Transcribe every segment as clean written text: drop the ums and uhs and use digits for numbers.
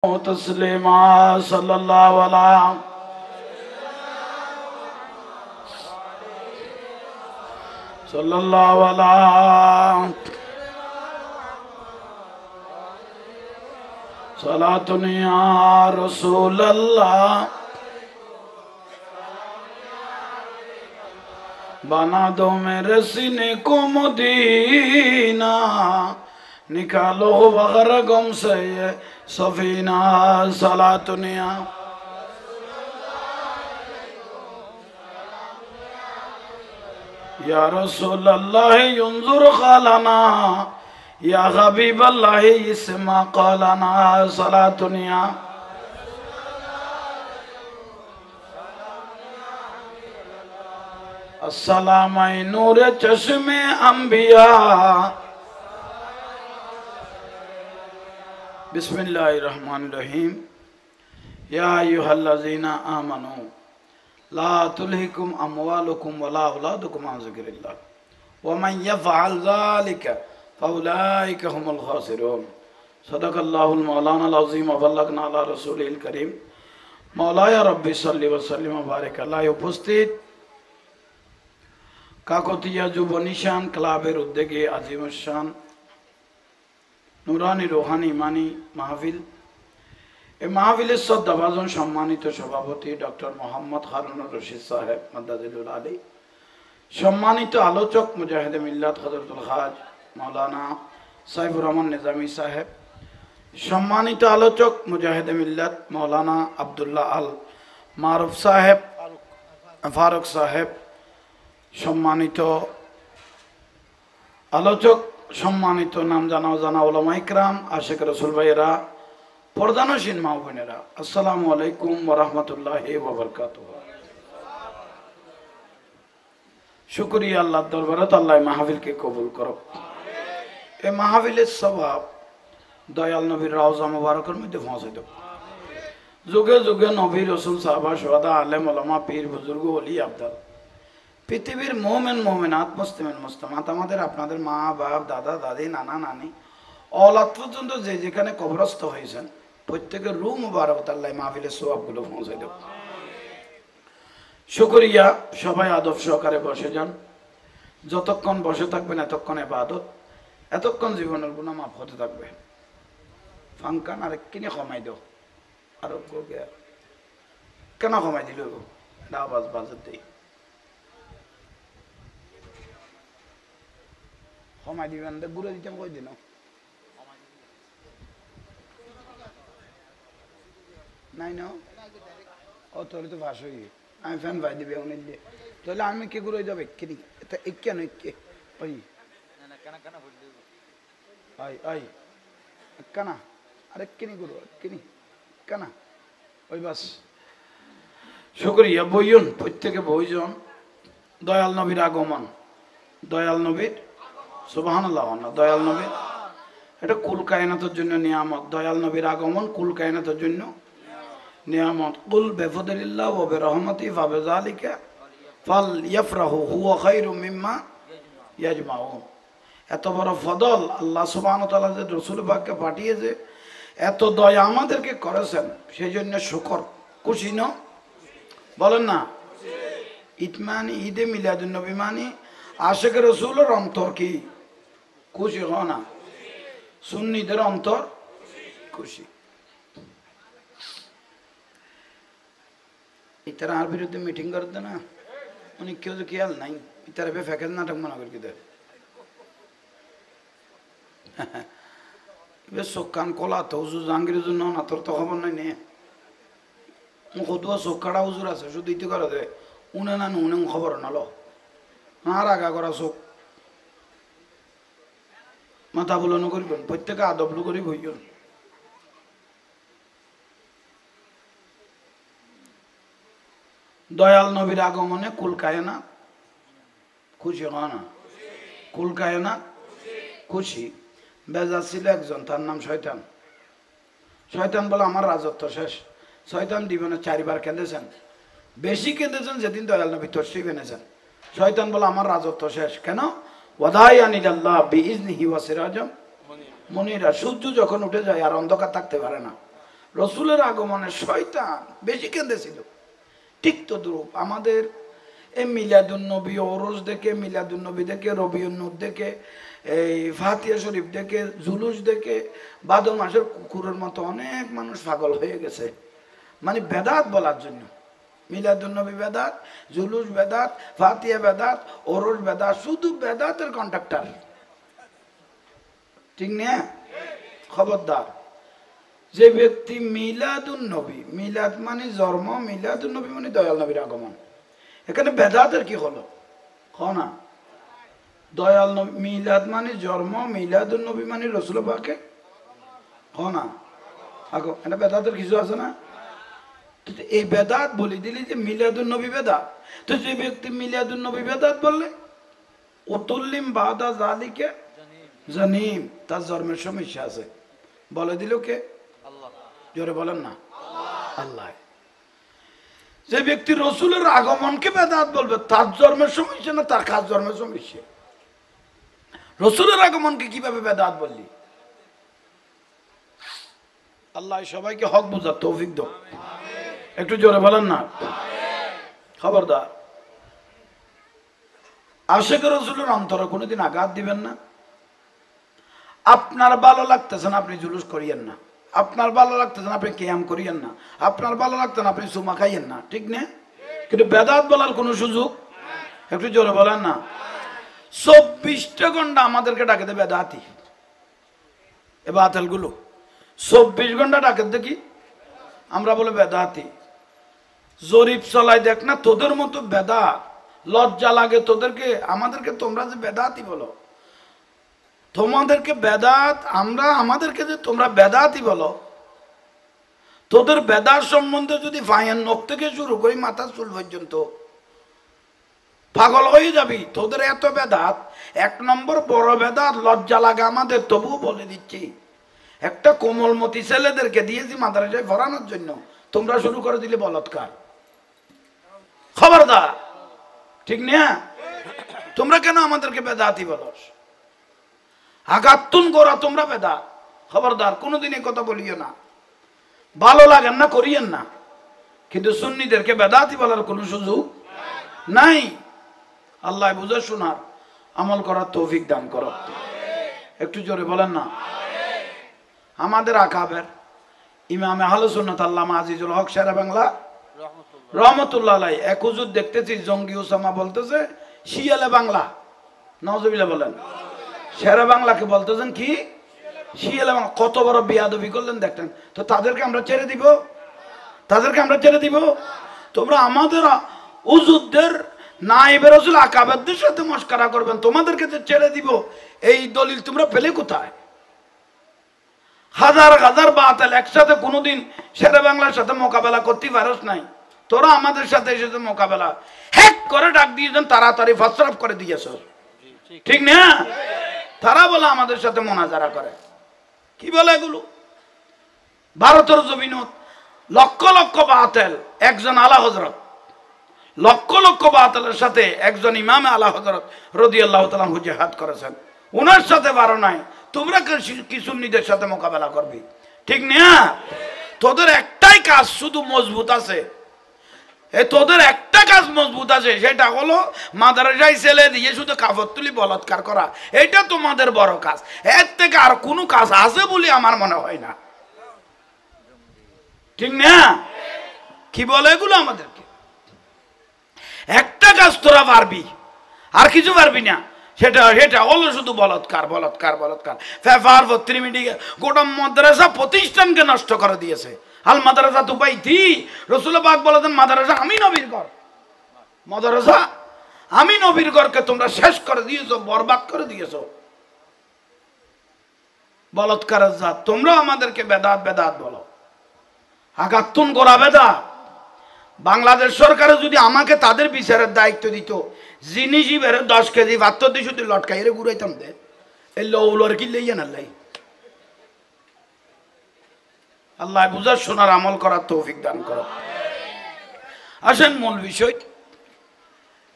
तस्लीमा सल्लल्लाहु अलैहि सल्लल्लाहु अलैहि सलातुन या रसूल अल्लाह बना दो मेरे सीने को मदीना निकालो वगर गम से ये सफीना सलातुनिया या रसूल अल्लाह युंजुर खालाना या हबीब अल्लाह इस्मा क़ालाना सलातुनिया अस्सलाम नूर चश्मे अंबिया बिस्मिल्लाहिर्रहमानिर्रहीम या अय्युहल्लज़ीना आमनू ला तुल्हिकुम अमवालुकुम वला औलादुकुम अन ज़िक्रिल्लाह व मन यफ़अल ज़ालिका फ़उलाइका हुमुल ख़ासिरून सदक़ल्लाहुल मौलानाल अज़ीम व बल्लगना अला रसूलिल करीम मौलाया रब्बि सल्लि व सल्लिम व बारिक अलैहि। उपस्थित काकतिया যুব নিশান ক্লাবের উদ্যোগে আজিমুশান নুরানি রোহানি ইমানি মাহফিল, এই মাহফিলের শ্রদ্ধাভাজন সম্মানিত সভাপতি ডক্টর মোহাম্মদ হারুনুর রশিদ সাহেব মাদ্দাজিলুল আলী, সম্মানিত আলোচক মুজাহিদে মিল্লাত হযরতুল খাজ মাওলানা সাইফুর রহমান নিজামী সাহেব, সম্মানিত আলোচক মুজাহিদে মিল্লাত মাওলানা আব্দুল্লাহ আল মারুফ সাহেব ফারুক সাহেব, সম্মানিত আলোচক, সম্মানিত নাম জানা জানা ওলামা ইকরাম, আশিক রাসূল ভাইয়েরা, পর্দানশীন মা বোনেরা, আসসালামু আলাইকুম ওয়া রাহমাতুল্লাহি ওয়া বারাকাতুহু। শুকরিয়া আল্লাহর দরবারে, আল্লাহ মাহফিলকে কবুল করুক। এই মাহফিলের সওয়াব দয়াল নবীর রওজা মুবারকের মধ্যে পৌঁছে দেব। যুগে যুগে নবী রাসূল সাহাবা শুহাদা আলেম ওলামা পীর বুজুর্গ ওলি আবদাল, পৃথিবীর মোমেন মোমেনাত মুসলিমিন মুসলিমাত, আমাদের আপনাদের মা বাপ দাদা দাদি নানা নানি অলাদ পর্যন্ত যে যেখানে কবরস্থ হয়েছেন প্রত্যেকের রূহ মুবারক আল্লাহ মাহফিলের সওয়াবগুলো পৌঁছে দেব। শুকরিয়া। সবাই আদব সহকারে বসে যান। যতক্ষণ বসে থাকবেন এতক্ষণ ইবাদত, এতক্ষণ জীবনের গুনাহ মাফ হতে থাকবে। ফাঙ্কান আর কিনে কমাই দাও, আর কেন কমাই দিল আওয়াজ বাজার দেই, কমাই দিবেন ঘুরে দিতাম কই দিন নাই না ও তোর তো ভাস হয়ে আমি ফ্যান ভাই দিবে অনেক দিয়ে তাহলে আমি কে ঘুরে যাবে কিনি এটা কেন ওই আই কানা আরে কিনি গুরু কিনি কানা ওই বাস। শুকরিয়া। বইয়ন প্রত্যেকে বইজন। দয়াল নবীর আগমন, দয়াল নবীর সুবহানাল্লাহ, দয়াল নবীর এটা কুল কায়নাতের জন্য নিয়ামত। দয়াল নবীর আগমন কুল কায়নাতের জন্য নিয়ামত। কুল বিফদলিল্লাহ ওয়া বিরহমাতি ফাবিযালিকা ফালইফরাহু হুয়া খায়রুম মিম্মা ইয়াজমাউন। এত বড় ফদল আল্লাহ সুবহানাহু ওয়া তাআলা যে রাসূল পাককে পাঠিয়েছে, এত দয়া আমাদেরকে করেছেন, সেই জন্য শুকর। খুশি না? বলেন না। ইতমানি ঈদে মিলাদুন নবী মানে আশিক রাসূলের অন্তর কি খুশি হয় না? সুন্নিদের অন্তর খুশি। ইতারা আর বিরুদ্ধে মিটিং করতে না, উনি কেউ তো খেয়াল নাই, ইতারা বে ফেকের নাটক মনে করি কিদের এবার চোখান কলা তো হুজুর জাহাঙ্গীরের জন্য না, তোর তো খবর নাই নিয়ে কদুয়া চোখাটা হুজুর আছে, শুধু ইতি করে দে উনে না উনে খবর নালো আর আগা করা চোখ মাথা বুলানো করিবেন, প্রত্যেকে আদবলু করি বইবেন। দয়াল নবীর আগমনে কুল কায়না খুশি হয় না? কুল কায়না খুশি। বেজা ছিল একজন, তার নাম শয়তান। শয়তান বলে আমার রাজত্ব শেষ। শয়তান জীবনে 4 বার কেঁদেছেন, বেশি কেঁদেছেন যেদিন দয়াল নবী তশরিফ এনেছেন। শয়তান বলে আমার রাজত্ব শেষ। কেন? ওয়াদাইয়ানিল্লাহ বিইজনিহি ওয়া সিরাজাম মনিরা। সূর্য যখন উঠে যায় আর অন্ধকার থাকতে পারে না, রসুলের আগমনে শয়তান বেশি কেঁদেছিল। ঠিক তো দ্রুপ আমাদের এই মিলাদুন্নবী ওরস দেখে, মিলাদুন্নবী দেখে, রবিউন্নূর দেখে, এই ফাতিহা শরীফ দেখে, জুলুস দেখে ভাদর মাসের কুকুরের মতো অনেক মানুষ পাগল হয়ে গেছে, মানে বেদাত বলার জন্য। মিলাদুন্নবী বেদাত, জুলুস বেদাত, ফাতিহা বেদাত, ওরস বেদাত, শুধু বেদাতের কন্ট্রাক্টর। ঠিক না? খবরদার, যে ব্যক্তি মিলাদুন্নবী, মিলাদ মানে জন্ম, মিলাদুন্নবী মানে দয়াল নবীর আগমন, এখানে বেদাতের কি হলো? না, দয়াল নবী মিলাদ মানে জন্ম, মিলাদুন্নবী মানে রসুল পাকে না আগো, এটা বেদাতের কিছু আছে না? এই বেদাত বলে দিলি যে মিলাদুন্নবী বেদাত, তো যে ব্যক্তি মিলাদুন্নবী বেদাত বললে উতুল্লিম বাদা জালিকে জানিম, তার জন্মের সমস্যা আছে। বলে দিল কে? আল্লাহ। জোরে বলেন না, আল্লাহ। যে ব্যক্তি রসুলের আগমনকে বেদাত বলবে, তার জন্মের সমস্যা না তার খাস জন্মের সমস্যা। রসুলের আগমনকে কিভাবে বেদাত বললি? আল্লাহ সবাইকে হক বুঝার তৌফিক দাও। একটু জোরে বলেন না, খবরদার। আশিক রসুলের অন্তরে কোনোদিন আঘাত দিবেন না। আপনার ভালো লাগতেছে না আপনি জুলুস করিয়েন না, আপনার ভালো লাগতেছে না আপনি কিয়াম করিয়েন না, আপনার ভালো লাগতেছে না আপনি সুমা খাইয়েন না, ঠিক না? কিন্তু বেদাত বলার কোনো সুযোগ, একটু জোরে বলেন না। 24টা ঘন্টা আমাদেরকে ডাকে দেবে বেদাতি, এ বাতিল গুলো 24 ঘন্টা ডাকে দেখি, আমরা বলে বেদাতি। জরিপ চলাই দেখ না, তোদের মতো বেদাত, লজ্জা লাগে তোদেরকে, আমাদেরকে তোমরা যে বেদাতি বলো, তোমাদেরকে বেদাত, আমরা আমাদেরকে যে তোমরা বেদাতি বলো, তোদের বেদাত সম্বন্ধে যদি ফায়ান নখ থেকে শুরু করি মাথা চুল পর্যন্ত পাগল হয়ে যাবি। তোদের এত বেদাত, 1 নম্বর বড় বেদাত, লজ্জা লাগে আমাদের, তবুও বলে দিচ্ছি। একটা কোমলমতি ছেলেদেরকে দিয়েছি মাদ্রাসায় পড়ানোর জন্য, তোমরা শুরু করে দিলে বলৎকার। খবরদার, ঠিক না? তোমরা কেন আমাদেরকে বেদাতি বলো? আঘাতুন করা তোমরা বেদাত। খবরদার, কোনোদিন এই কথা বলিও না। ভালো লাগেন না করিয়েন না, কিন্তু সুন্নিদেরকে বেদাতি বলার কোনো সুযোগ নাই। আল্লাহ বুঝে শোনার আমল করার তৌফিক দান করো। একটু জোরে বলেন না। আমাদের আকাবের ইমামে আহলে সুন্নাত আল্লামা আজিজুল হক শেরে বাংলা রহমতুল্লাহ আলাইহি এক হুজুর দেখতেছি জঙ্গি ওসামা বলতেছে শিয়ালে বাংলা, নওয়াজুবিল্লাহ বলেন। শেরে বাংলাকে বলতেছেন কি? শিয়ালে বাংলা। কত বড় বিয়াদবি করলেন দেখতেন। তো তাদেরকে আমরা ছেড়ে দিব? তাদেরকে আমরা ছেড়ে দিব? তোমরা আমাদের হুজুরদের নায়েবে রাসূল আকাবেরদের সাথে মশকরা করবেন, তোমাদেরকে যে ছেড়ে দিব, এই দলিল তোমরা পেলে কোথায়? হাজার হাজার বাতিল একসাথে কোনোদিন শেরে বাংলার সাথে মোকাবেলা করতে পারস নাই, তোরা আমাদের সাথে এসে মোকাবেলা হ্যাক করে ডাক দিয়েছেন, তাড়াতাড়ি ফাসরাফ করে দিয়েছ, ঠিক না? তারা বলে আমাদের সাথে মোনাজারা করে, কি বলে এগুলো? ভারতের জমিনত লক্ষ লক্ষ বাতিল, একজন আলা হযরত, লক্ষ লক্ষ বাতিলের সাথে একজন ইমামে আলা হযরত রাদিয়াল্লাহু তাআলা আনহু জিহাদ করেছেন, ওনার সাথে বারো নাই। তোমরা কি সুন্নিদের সাথে মোকাবেলা করবে? ঠিক না? তোদের একটাই কাজ শুধু মজবুত আছে, তোদের একটা কাজ মজবুত আছে, সেটা হলো মাদ্রাসায় ছেলে দিয়ে শুধু কাপড় তুলি বলাৎকার করা। এটা তোমাদের বড় কাজ, এর থেকে আর কোনো কাজ আছে বলে আমার মনে হয় না, ঠিক না? কি বলে এগুলো আমাদেরকে? একটা কাজ তোরা পারবি, আর কিছু পারবি না, সেটা হলো শুধু বলাৎকার বলাৎকার বলাৎকার। ফেফার পত্রিমিডিয়া গোটা মাদ্রাসা প্রতিষ্ঠানকে নষ্ট করে দিয়েছে। আল মাদ্রাসা তো পাইতি রসুল পাক বলেছেন, মাদ্রাসা আমি নবীর ঘর, মাদ্রাসা আমি নবীর ঘরকে তোমরা শেষ করে দিয়েছো, বরবাদ করে দিয়েছো। বলাৎকারের জাত তোমরা আমাদেরকে বেদাত বেদাত বলো, আঘাতুন করা বেদাত। বাংলাদেশ সরকারে যদি আমাকে তাদের বিচারের দায়িত্ব দিত, জিনিসই বেড়ে 10 কেজি ভাত দিয়ে শুধু লটকাই রে ঘুরাইতাম দে, এই লৌলর কি লইয়া নাল্লাই। আল্লাহ বুঝার শোনার আমল করার তৌফিক দান করো। আসেন মূল বিষয়।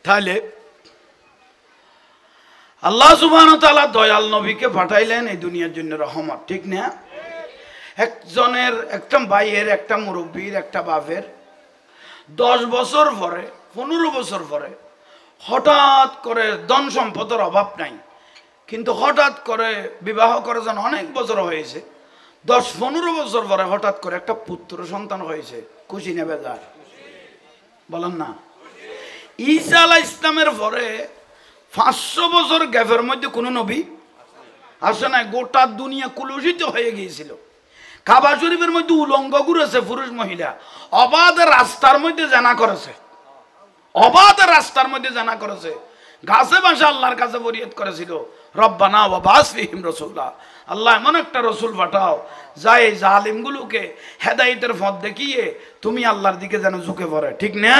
তাহলে আল্লাহ সুবহানাহু ওয়া তাআলা দয়াল নবীকে পাঠাইলেন এই দুনিয়ার জন্য রহমত, ঠিক না? একজনের একটা ভাইয়ের, একটা মুরব্বীর, একটা বাপের 10 বছর পরে 15 বছর পরে হঠাৎ করে ধন সম্পদের অভাব নাই, কিন্তু হঠাৎ করে বিবাহ করেছেন, অনেক বছর হয়েছে, 10-15 বছর পরে হঠাৎ করে একটা পুত্র সন্তান হয়েছে। খুশি নেবে যার বলেন না? ঈসা আলাইহিস ইসলামের পরে 500 বছর গ্যাপের মধ্যে কোনো নবী আসে নাই। গোটা দুনিয়া কুলুষিত হয়ে গিয়েছিল। কাবা শরীফের মধ্যে উলঙ্গ ঘুরেছে পুরুষ মহিলা, অবাধ রাস্তার মধ্যে জানা করেছে, অবাধ রাস্তার মধ্যে জানা করেছে। গাছে বাসা আল্লাহর কাছে ফরিয়াদ করেছিল, রব্বানা ওয়া বাস ফিহিম রাসূলা, আল্লাহ এমন একটা রসুল পাঠাও যা এই জালিমগুলোকে হেদায়েতের পথ দেখিয়ে তুমি আল্লাহর দিকে যেন ঝুঁকে পড়ে। ঠিক না?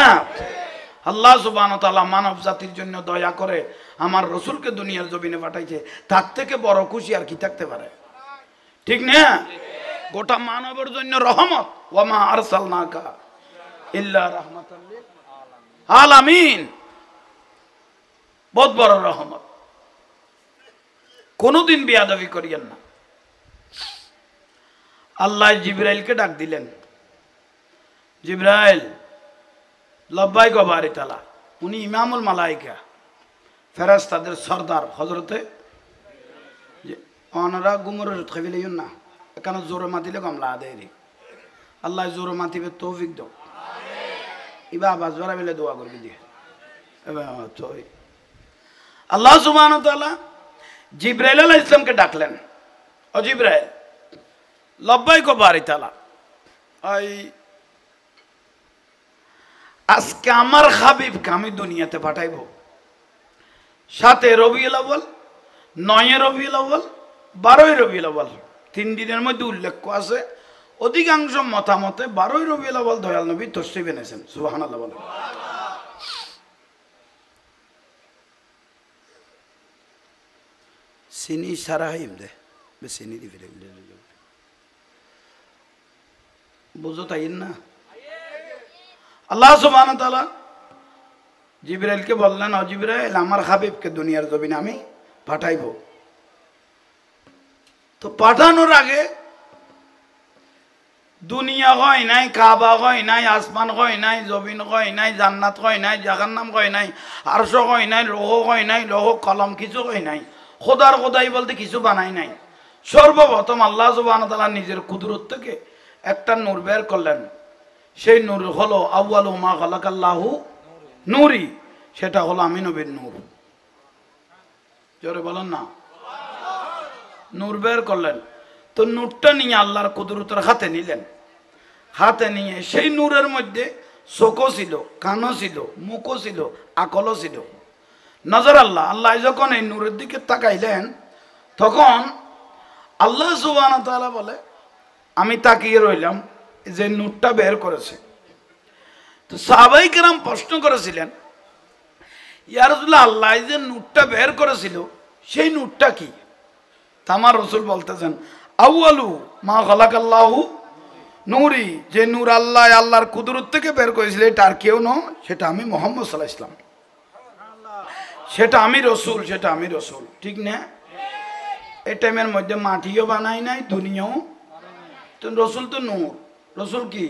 আল্লাহ সুবহানাহু ওয়া তাআলা মানব জাতির জন্য দয়া করে আমার রসুলকে দুনিয়ার জমিনে পাঠাইছে, তার থেকে বড় খুশি আর কি থাকতে পারে? ঠিক না? গোটা মানবের জন্য রহমত, ওয়া মা আরসালনাকা ইল্লা রাহমাতাল লিল আলামিন, বহুত বড় রহমত। কোনদিন বেয়াদবি করিয়েন না। আল্লাহ জিবরাইলকে ডাক দিলেন, জিবরাইল লব্বাইক ওয়া বারিক তাআলা। উনি ইমামুল মালাইকা, ফেরেশতাদের সরদার হযরতে। ওনারা গুমরের খাইলেন না, এখানে জোরে মাতিলে কমলা আদেরি। আল্লাহ জোরে মাতিবে তৌফিক দাও। ইবা আওয়াজ বাড়া বেলে দোয়া করবি দিয়ে। আল্লাহ সুবহানাহু ওয়া তাআলা জিবরাইল আলাইহিস সালামকে ডাকলেন, ও জিবরাইল লব্বাইক ওয়া বারিক তাআলা, এই আজকে আমার হাবিবকে আমি দুনিয়াতে পাঠাইব, 7 রবিউল আউয়াল, 9 রবিউল আউয়াল, 12 রবিউল আউয়াল, 3 দিনের মধ্যে উল্লেখ আছে। অধিকাংশ মতামতে 12 রবিউল আউয়াল দয়াল নবী তশরিফ এনেছেন। সুবহানাল্লাহ বলেন। চিনি সারা হাইম দে চিনি দি ফেলে বুঝো তাই না? আল্লাহ সুবহানাহু ওয়া তাআলা জিবরাইলকে বললেন, ও জিবরাইল আমার হাবিবকে দুনিয়ার জমিনে আমি পাঠাইব। তো পাঠানোর আগে দুনিয়া হয় নাই, কাবা হয় নাই, আসমান হয় নাই, জমিন হয় নাই, জান্নাত হয় নাই, জাহান্নাম হয় নাই, আরশ হয় নাই, লৌহ হয় নাই, লৌহ কলম কিছু হয় নাই, খোদার খোদাই বলতে কিছু বানাই নাই। সর্বপ্রথম আল্লাহ সুবহানাহু ওয়া তাআলা নিজের কুদরত থেকে একটা নূর বের করলেন। সেই নূর হলো আউয়ালু মা খালাকাল্লাহু নূরি, সেটা হলো আমি নবীর নূর। জোরে বলেন না। নূর বের করলেন, তো নূরটা নিয়ে আল্লাহর কুদরতের হাতে নিলেন। হাতে নিয়ে সেই নূরের মধ্যে চোখও ছিল, কানও ছিল, মুখও ছিল, আকলও ছিল। নজর আল্লাহ, আল্লাহ যখন এই নূরের দিকে তাকাইলেন, তখন আল্লাহ সুবহানাহু ওয়া তাআলা বলে, আমি তাকিয়ে রইলাম যে নূরটা বের করেছে। তো সাহাবায়ে কেরাম প্রশ্ন করেছিলেন, ইয়া রাসূলুল্লাহ, আল্লাহ যে নূরটা বের করেছিল সেই নূরটা কি? আমার রাসূল বলতেছেন, আউয়ালু মা খালাকাল্লাহু নূরি, যে নূর আল্লাহ আল্লাহর কুদরত থেকে বের করেছিল, এটা আর কেউ নয়, সেটা আমি মুহাম্মদ সাল্লাল্লাহু আলাইহি ওয়াসাল্লাম, সেটা আমি রসুল, সেটা আমি রসুল। ঠিক না? এই টাইমের মধ্যে মাটিও বানাই নাই, দুনিয়াও। তো রসুল তো নূর, রসুল কি?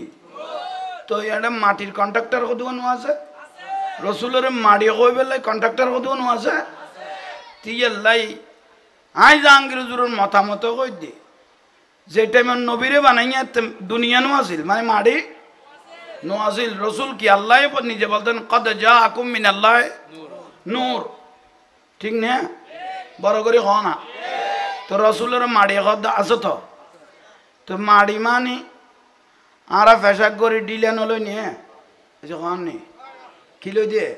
তো এটা মাটির কন্ট্রাক্টর কতগুলো আছে, রসুলের মাড়ি কই বেলায় কন্ট্রাক্টর কতগুলো আছে। তিয়াল্লাই আই জাহাঙ্গীর হুজুরের মতামত কই দি, যে টাইমের নবীরে বানাইয়া দুনিয়া নো আছিল, মানে মাড়ি নো আছিল। রসুল কি? আল্লাহ নিজে বলতেন, কদ জাআকুম মিনাল্লাহি নূর। ঠিক না? বড় করে হ না। তো রসুলের মাড়ি আছে তো, তো মাড়ি মানি আর ফেসাক করে ডিলে নলই নিয়ে হন নি কিলো দিয়ে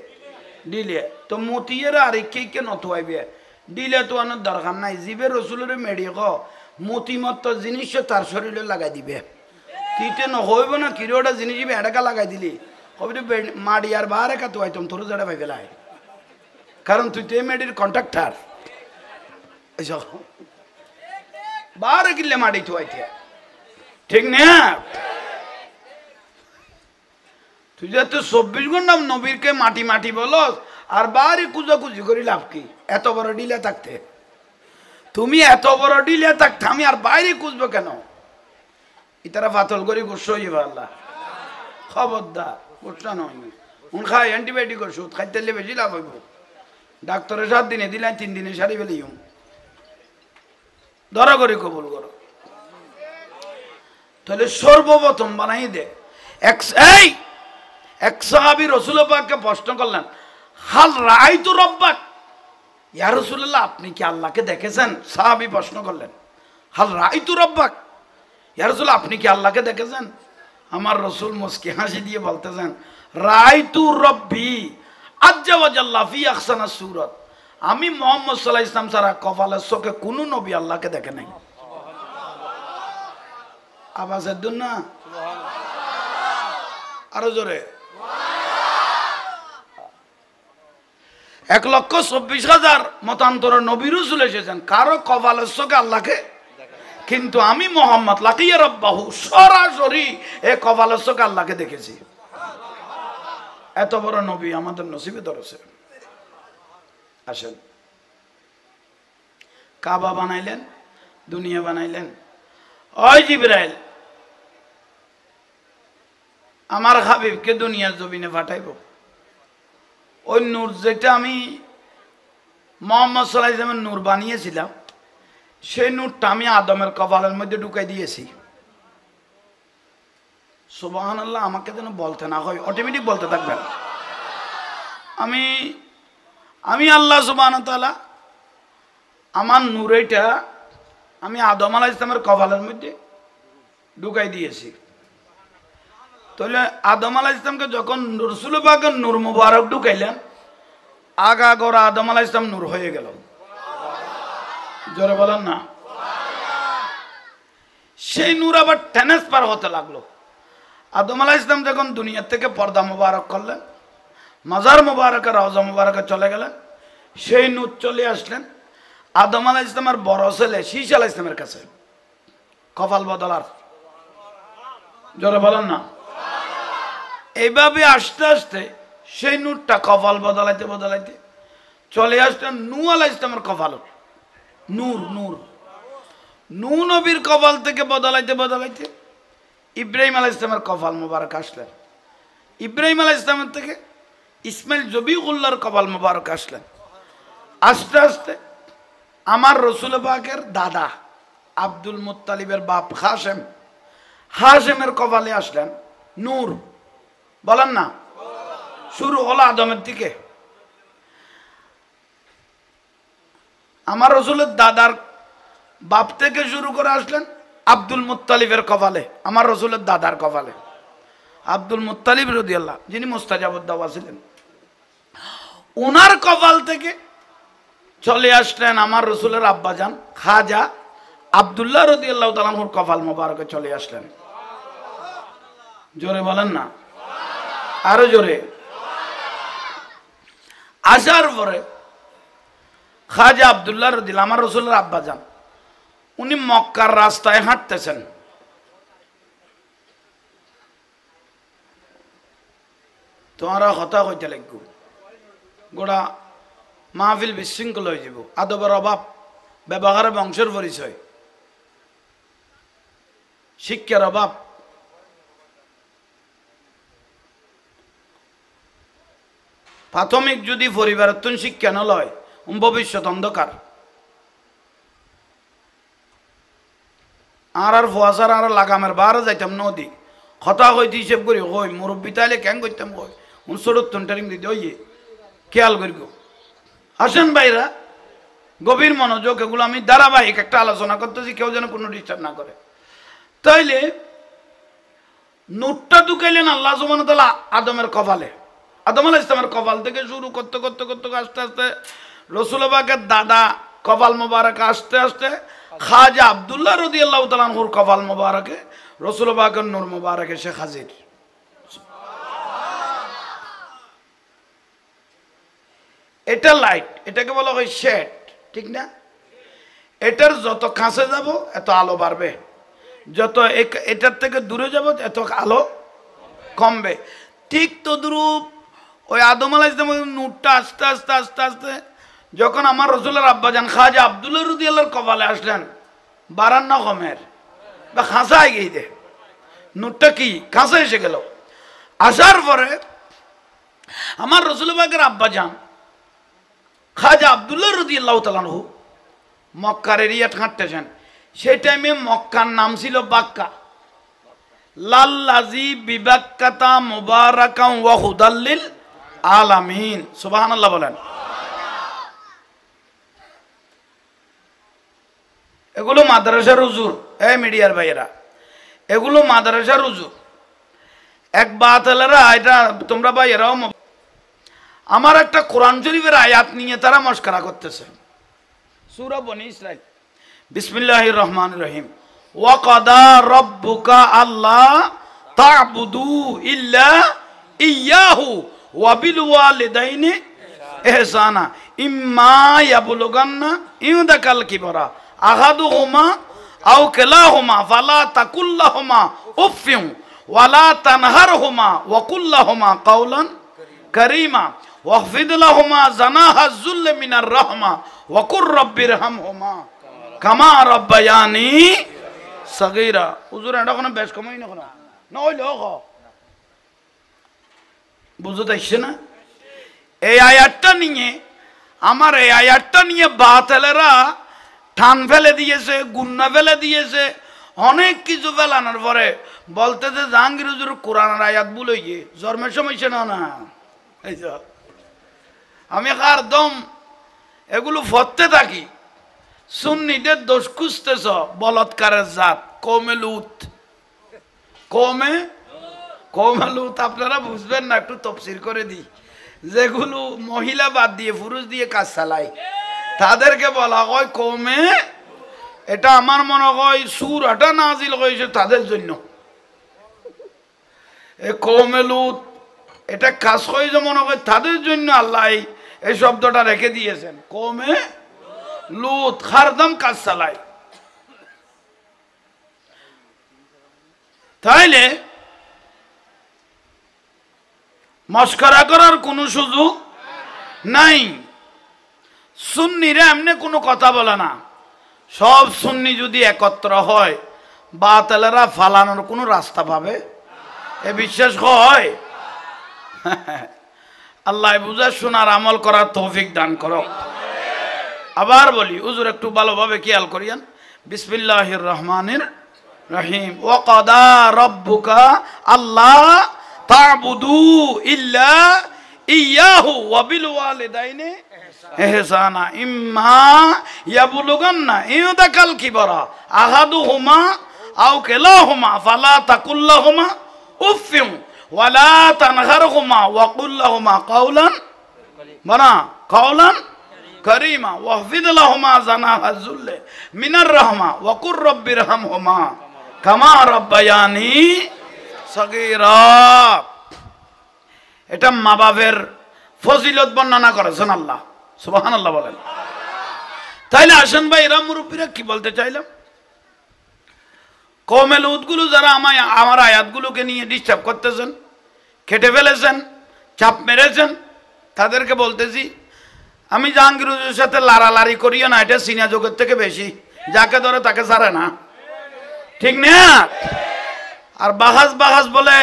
ডিলে, তো মতিয়ের আর কে নতুয়াইবে ডিলে তো আনার দরকার নাই। জিবে রসুলের মেড়ি ক মতিমত্ত জিনিস তার শরীরে লাগাই দিবে, তিতে নহইব না। কিরোটা জিনিস এটাকা লাগাই দিলি কবি মাড়ি আর বাহারে কাতুয়াইতাম তোর জায়গা পাই পেলাই, কারণ তুই তো মেডির কন্ট্রাক্টার। বাহারে কিনলে মাটি থুয়াইতে, ঠিক না? তুই যে 24 ঘন্টা নবীরকে মাটি মাটি বলো আর বাহারে কুজাকুজি করি লাভ কি? এত বড় ডিলে থাকতে, তুমি এত বড় ডিলে থাকতে আমি আর বাইরে খুঁজবো কেন? ইতারা ফাতল করি গোস্ব হইবা আল্লাহ খবরদার গোসা নয় উন খাই অ্যান্টিবায়োটিক ওষুধ খাইতে বেশি লাভ হইব ডাক্তারের 7 দিনে দিলেন 3 দিনে সারি ফেলিম ধরা করে কবুল করো তাহলে সর্বপ্রথম বানাই দে এক সাহাবী রাসূল পাককে প্রশ্ন করলেন হাল রাআইতু রাব্বাক ইয়া রাসূলুল্লাহ আপনি কি আল্লাহকে দেখেছেন সাহাবী প্রশ্ন করলেন হাল রাআইতু রাব্বাক ইয়া রাসূলুল্লাহ আপনি কি আল্লাহকে দেখেছেন আমার রাসূল মুস্কি হাসি দিয়ে বলতেছেন রাআইতু রাব্বি আজ্জা ওয়া জাল্লা ফি আহসানা সূরাত আমি মুহাম্মদ সাল্লাল্লাহু আলাইহি ওয়াসাল্লাম ছাড়া কপালের চোখে কোনো নবী আল্লাহকে দেখে নাই আওয়াজের দুন না আরো জোরে 1,24,000 মতান্তরের নবী রাসূল এসেছেন কারো কপালের চোখে আল্লাহকে কিন্তু আমি মুহাম্মদ লাকিয়া রাব্বাহু সরাসরি এই কপালের চোখে আল্লাহকে দেখেছি এত বড় নবী আমাদের নসিবে ধরেছে আসেন কাবা বানাইলেন দুনিয়া বানাইলেন ওই জিবরাইল আমার হাবিবকে দুনিয়ার জমিনে পাঠাইব ওই নূর যেটা আমি মুহাম্মদ সাল্লাল্লাহু আলাইহি ওয়াসাল্লামের নূর বানিয়েছিলাম সেই নূরটা আমি আদমের কপালের মধ্যে ঢুকাই দিয়েছি সুবহানাল্লাহ আমাকে যেন বলতে না হয় অটোমেটিক বলতে থাকবেন আমি আল্লাহ সুবহানাহু ওয়া তাআলা আমার নূরটা আমি আদম আলাইহিস সালামের কপালের মধ্যে ঢুকাই দিয়েছি তাহলে আদম আলাইহিস সালামকে যখন রাসূল পাকের নূর মুবারক ঢুকাইলেন আগা গোরা আদম আলাইহিস সালাম নূর হয়ে গেল জোরে বলেন না সেই নূর আবার ট্রান্সফার হতে লাগলো আদম আলাইহিস সালাম যখন দুনিয়া থেকে পর্দা মুবারক করলেন মাজার মুবারকে রওজা মুবারকে চলে গেলেন সেই নূর চলে আসলেন আদম আলাইহিস সালামের বড় ছেলে শীশ আলাইহিস সালামের কাছে কপাল বদলার জোরে বলেন না এইভাবে আস্তে আস্তে সেই নূরটা কপাল বদলাইতে বদলাইতে চলে আসলেন নূহ আলাইহিস সালামের কপাল নূর নূর নূহ নবীর কপাল থেকে বদলাইতে বদলাইতে ইব্রাহিম আলাইহিস সালামের কপাল মুবারক আসলেন ইব্রাহিম আলাইহিস সালামের থেকে ইসমাইল জবিউল্লাহর কপাল মুবারক আসলেন আস্তে আস্তে আমার রাসূল পাকের দাদা আব্দুল মুত্তালিবের বাপ হাশেমের কপালে আসলেন নূর বলেন না শুরু হলো আদমের থেকে আমার রাসূলের দাদার বাপ থেকে শুরু করে আসলেন আব্দুল মুত্তালিবের কপালে আমার রাসূলের দাদার কপালে আব্দুল মুত্তালিব রাদিয়াল্লাহু যিনি মুস্তাজাবুদ দাওয়া ছিলেন ওনার কপাল থেকে চলে আসলেন আমার রাসূলের আব্বাজান খাজা আব্দুল্লাহ রাদিয়াল্লাহু তাআলা আনহুর কপাল মোবারকে চলে আসলেন জোরে বলেন না আরো জোরে আসার পরে খাজা আব্দুল্লাহ রাদিয়াল্লাহু আমার রাসূলের আব্বাজান উনি মক্কার রাস্তায় হাঁটতেছেন তোমারা হতা হইতে লাগবে গোড়া মাহফিল বিশৃঙ্খল হয়ে যাব আদবের অভাব ব্যবহারের বংশের পরিচয় শিক্ষার অভাব প্রাথমিক যদি পরিবারের তুন শিক্ষা না লয় ভবিষ্যৎ অন্ধকার আর ফুয়াশার আর লাগামের বারে যাইতাম নদী হতা হইতে হিসেব করি হই মুরব্বী তাইলে কেন করতাম কই ছোট ট্যারিং দিতে ওই খেয়াল করি আসেন ভাইরা গভীর মনোযোগ এগুলো আমি ধারাবাহিক একটা আলোচনা করতেছি কেউ যেন কোনো ডিস্টার্ব না করে তাইলে নূরটা ঢুকাইলেন আল্লাহ সুবহানাহু ওয়া তাআলা আদমের কপালে আদম আলাইহিস সালামের কপাল থেকে শুরু করতে করতে করতে আস্তে আস্তে রাসূল পাকের দাদা কপাল মোবারক আস্তে আস্তে খাজা আব্দুল্লাহ রাদিয়াল্লাহু তাআলা আনহুর কপাল মোবারকে রাসূল পাকের নূর মোবারক এসে হাজির এটা লাইট এটাকে বলা হয় শেড ঠিক না এটার যত কাছে যাব এত আলো বাড়বে যত এটার থেকে দূরে যাব এত আলো কমবে ঠিক তদ্রূপ ওই আদম আলাইহিস সালামের নূরটা আস্তে আস্তে আস্তে আস্তে যখন আমার রাসূলের আব্বাজান খাজা আব্দুল্লাহ রাদিয়াল্লাহু কপালে আসলেন বারান্না কমের বা খাঁচায় গিয়ে দে নূরটা কি কাছে এসে গেল। আসার পরে আমার রাসূল পাকের আব্বা যান খাজা আব্দুল্লাহ রাদিয়াল্লাহু তাআলা আনহু মক্কার এরিয়া হাঁটতেছেন। সেই টাইমে মক্কার নাম ছিল বাক্কা। লাল্লাজি বিবাক্কাতা মুবারাকাম ওয়া হুদাল্লিল আলামিন, সুবহানাল্লাহ বলেন। এগুলো মাদ্রাসার হুজুর, এই মিডিয়ার ভাইয়েরা, এগুলো মাদ্রাসার হুজুর। এক বাতেলেরা, এটা তোমরা ভাইয়েরাও, আমার একটা কোরআন শরীফের আয়াত নিয়ে তারা মস্করা করতেছে। সূরা বনী ইসরাইল, বিসমিল্লাহির রহমানির রহিম। ওয়া কাদা রাব্বুকা আল্লা তা'বুদু ইল্লা ইয়াহু ওয়া বিল ওয়ালিদাইনি ইহসানা ইম্মা ইয়াবলুগান্না ইনদাকাল কিবরা আহাদুহুমা আও কিলাহুমা ফালা তাকুল্লাহুমা উফফিন ওয়ালা তানহারহুমা ওয়া কুল্লাহুমা কাওলান কারীমা ওয়াহফিদ লাহুমা জানাহা যুল্লি মিনার রাহমা ওয়া কুর রাব্বিরহামহুমা কামা রাব্বায়ানি সাগীরা। হুজুর এটা কোনো বেশ কমই না, না হইল বুঝতে আসছে না? এই আয়াতটা নিয়ে, আমার এই আয়াতটা নিয়ে বাতেলেরা টান ফেলে দিয়েছে, গুন্না ফেলে দিয়েছে, অনেক কিছু ফেলানোর পরে বলতে যে জাহাঙ্গীর হুজুর কোরআনের আয়াত ভুল হয়ে গিয়ে জন্মের সময় ছিল না। আমি কার দম এগুলো ফরতে থাকি। সুন্নিদের দোষ খুঁজতেছ, বলৎকারের জাত, কৌমে লুত, কৌমে লুত। আপনারা বুঝবেন না, একটু তফসির করে দিই। যেগুলো মহিলা বাদ দিয়ে পুরুষ দিয়ে কাজ চালায় তাদেরকে বলা হয় কৌমে। এটা আমার মনে হয় সূরাটা নাজিল হয়েছে তাদের জন্য। এ কৌমে লুত, এটা কাজ হয়েছে মনে হয় তাদের জন্য আল্লাহ এই শব্দটা রেখে দিয়েছেন। কৌমে লুত খারদম কাজ চালায়। তাইলে মস্করা করার কোনো সুযোগ নাই। সুন্নিরা এমনি কোনো কথা বলে না। সব সুন্নি যদি একত্র হয়, বাতেলেরা ফালানোর কোনো রাস্তা পাবে এ বিশ্বাস হয়? আল্লাহ বুঝা শোনার আমল করার তৌফিক দান করো। আবার বলি, হুজুর একটু ভালোভাবে খেয়াল করিয়েন। বিসমিল্লাহির রহমানির রহিম। ওয়া কাদা রাব্বুকা আল্লা তা'বুদু ইল্লা ইয়াহু ওয়া বিল ওয়ালিদাইনি ইহসানা ইম্মা ইয়াবলুগান্না ইনদাকাল কিবরা আহাদুহুমা আও কিলাহুমা ফালা তাকুল্লাহুমা উফফিন ওয়ালা তানহারহুমা ওয়া কুল্লাহুমা কাওলান কারীমা ওয়াহফিদ লাহুমা জানাহা যুল্লি মিনার রাহমা ওয়া কুর রাব্বিরহামহুমা কামা রাব্বায়ানি সাগীরা। এটা মা বাবার ফজিলত বর্ণনা করেছেন আল্লাহ, সুবহানাল্লাহ বলেন। তাইলে আসেন ভাই, এরা মুরব্বীরা কি বলতে চাইলাম। কওমে লুতগুলো যারা আমার আয়াতগুলোকে নিয়ে ডিস্টার্ব করতেছেন, কেটে ফেলেছেন, চাপ মেরেছেন, তাদেরকে বলতেছি আমি জাহাঙ্গীর হুজুরের সাথে লাড়ালাড়ি করিও না। এটা সিনা জগৎ থেকে বেশি, যাকে ধরে তাকে ছাড়ে না, ঠিক না? আর বাহাস বলে